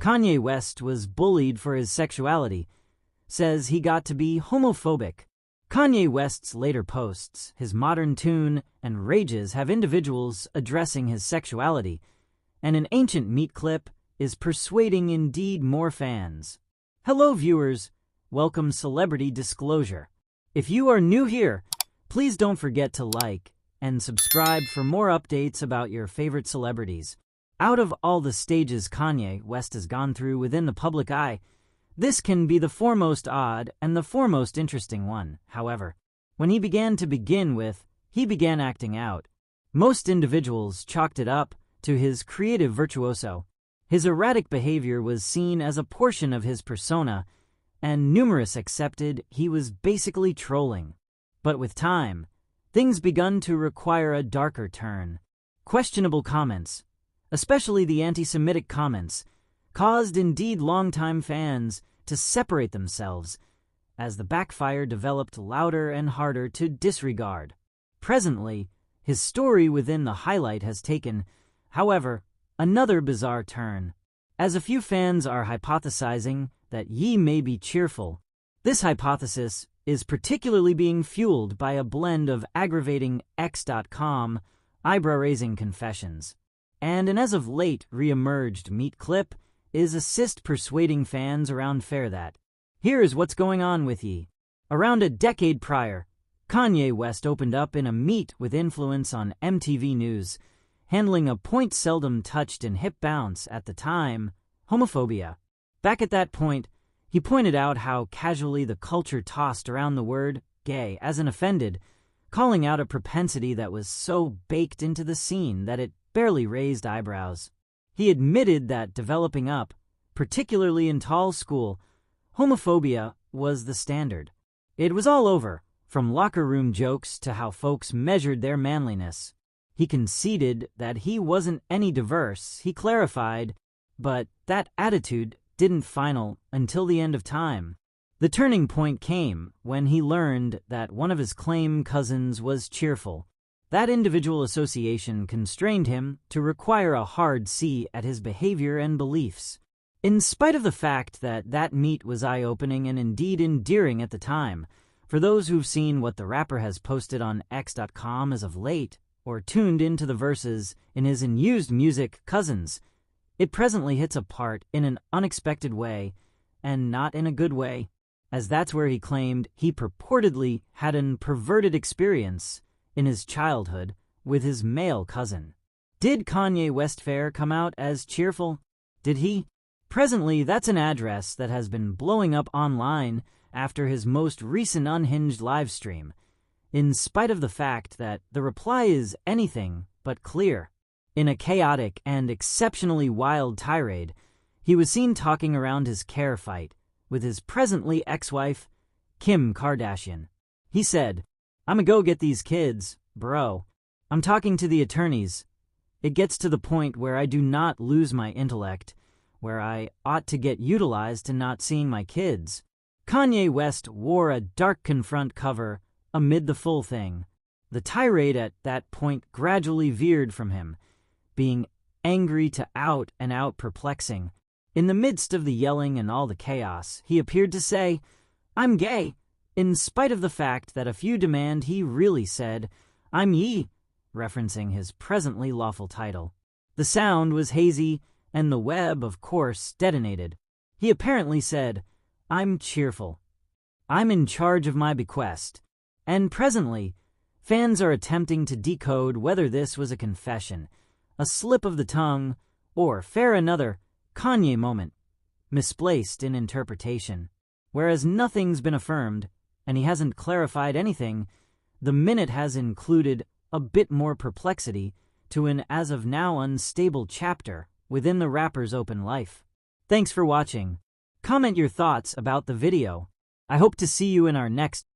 Kanye West was bullied for his sexuality, says he got to be homophobic. Kanye West's later posts, his modern tune, and rages have individuals addressing his sexuality, and an ancient meat clip is persuading indeed more fans. Hello viewers, welcome Celebrity Disclosure. If you are new here, please don't forget to like and subscribe for more updates about your favorite celebrities. Out of all the stages Kanye West has gone through within the public eye, this can be the foremost odd and the foremost interesting one. However, when he began acting out. Most individuals chalked it up to his creative virtuoso. His erratic behavior was seen as a portion of his persona, and numerous accepted he was basically trolling. But with time, things begun to require a darker turn. Questionable comments, especially the antisemitic comments, caused indeed longtime fans to separate themselves as the backfire developed louder and harder to disregard. Presently, his story within the highlight has taken, however, another bizarre turn, as a few fans are hypothesizing that Ye may be cheerful. This hypothesis is particularly being fueled by a blend of aggravating X.com eyebrow-raising confessions, and an as of late re-emerged meat clip is assist persuading fans around fair that here is what's going on with Ye. Around a decade prior, Kanye West opened up in a meet with influence on MTV News, handling a point seldom touched in hip bounce at the time, homophobia. Back at that point, he pointed out how casually the culture tossed around the word gay as an offended, calling out a propensity that was so baked into the scene that it barely raised eyebrows. He admitted that developing up, particularly in tall school, homophobia was the standard. It was all over, from locker room jokes to how folks measured their manliness. He conceded that he wasn't any diverse, he clarified, but that attitude didn't final until the end of time. The turning point came when he learned that one of his claim cousins was cheerful. That individual association constrained him to require a hard C at his behavior and beliefs. In spite of the fact that that meet was eye-opening and indeed endearing at the time, for those who've seen what the rapper has posted on X.com as of late, or tuned into the verses in his unused music Cousins, it presently hits apart in an unexpected way, and not in a good way, as that's where he claimed he purportedly had an perverted experience in his childhood with his male cousin. Did Kanye West Fair come out as cheerful? Did he? Presently, that's an address that has been blowing up online after his most recent unhinged livestream, in spite of the fact that the reply is anything but clear. In a chaotic and exceptionally wild tirade, he was seen talking around his care fight with his presently ex-wife, Kim Kardashian. He said, "I'ma go get these kids, bro. I'm talking to the attorneys. It gets to the point where I do not lose my intellect, where I ought to get utilized to not seeing my kids." Kanye West wore a dark confront cover amid the full thing. The tirade at that point gradually veered from him, being angry to out and out perplexing. In the midst of the yelling and all the chaos, he appeared to say, "I'm gay," in spite of the fact that a few demand he really said, "I'm Ye," referencing his presently lawful title. The sound was hazy, and the web, of course, detonated. He apparently said, "I'm cheerful. I'm in charge of my bequest." And presently, fans are attempting to decode whether this was a confession, a slip of the tongue, or, fair another, Kanye moment, misplaced in interpretation. Whereas nothing's been affirmed, and he hasn't clarified anything, the minute has included a bit more perplexity to an as of now unstable chapter within the rapper's open life. Thanks for watching. Comment your thoughts about the video. I hope to see you in our next